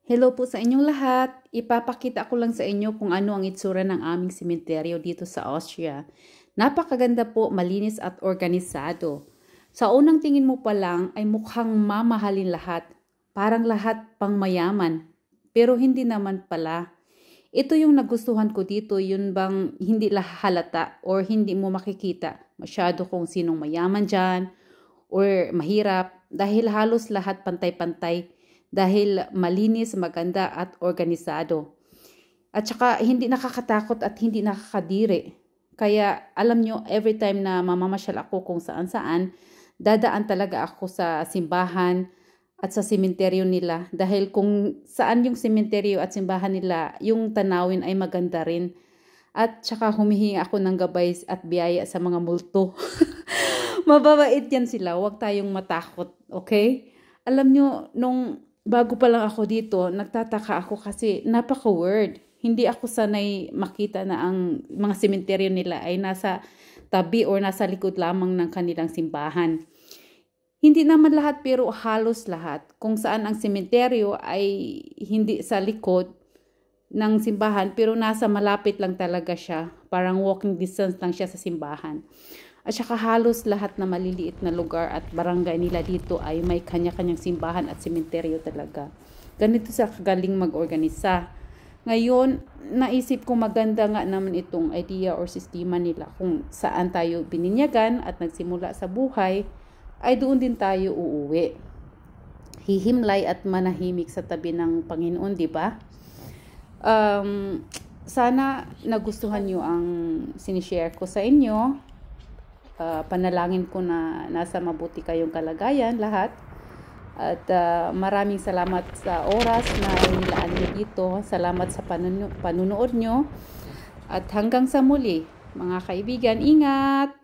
Hello po sa inyong lahat. Ipapakita ko lang sa inyo kung ano ang itsura ng aming sementeryo dito sa Austria. Napakaganda po, malinis at organisado. Sa unang tingin mo pa lang ay mukhang mamahalin lahat. Parang lahat pang mayaman. Pero hindi naman pala. Ito yung nagustuhan ko dito, yun bang hindi halata or hindi mo makikita masyado kung sinong mayaman dyan or mahirap dahil halos lahat pantay-pantay dahil malinis, maganda at organisado. At saka hindi nakakatakot at hindi nakakadiri. Kaya alam nyo, every time na mamamasyal ako kung saan-saan, dadaan talaga ako sa simbahan at sa sementeryo nila. Dahil kung saan yung sementeryo at simbahan nila, yung tanawin ay maganda rin. At saka humihingi ako ng gabay at biyaya sa mga multo. Mababait yan sila, huwag tayong matakot, okay? Alam nyo, nung bago pa lang ako dito, nagtataka ako kasi napaka-weird. Hindi ako sanay makita na ang mga sementeryo nila ay nasa tabi or nasa likod lamang ng kanilang simbahan. Hindi naman lahat pero halos lahat. Kung saan ang sementeryo ay hindi sa likod ng simbahan pero nasa malapit lang talaga siya. Parang walking distance lang siya sa simbahan. At saka halos lahat na maliliit na lugar at barangay nila dito ay may kanya-kanyang simbahan at sementeryo talaga. Ganito sa kagaling mag-organisa. Ngayon, naisip ko maganda nga naman itong idea or sistema nila kung saan tayo bininyagan at nagsimula sa buhay, ay doon din tayo uuwi. Hihimlay at manahimik sa tabi ng Panginoon, di ba? Sana nagustuhan nyo ang sinishare ko sa inyo. Panalangin ko na nasa mabuti kayong kalagayan lahat. At maraming salamat sa oras na inilaan nyo dito. Salamat sa panunood nyo. At hanggang sa muli, mga kaibigan, ingat!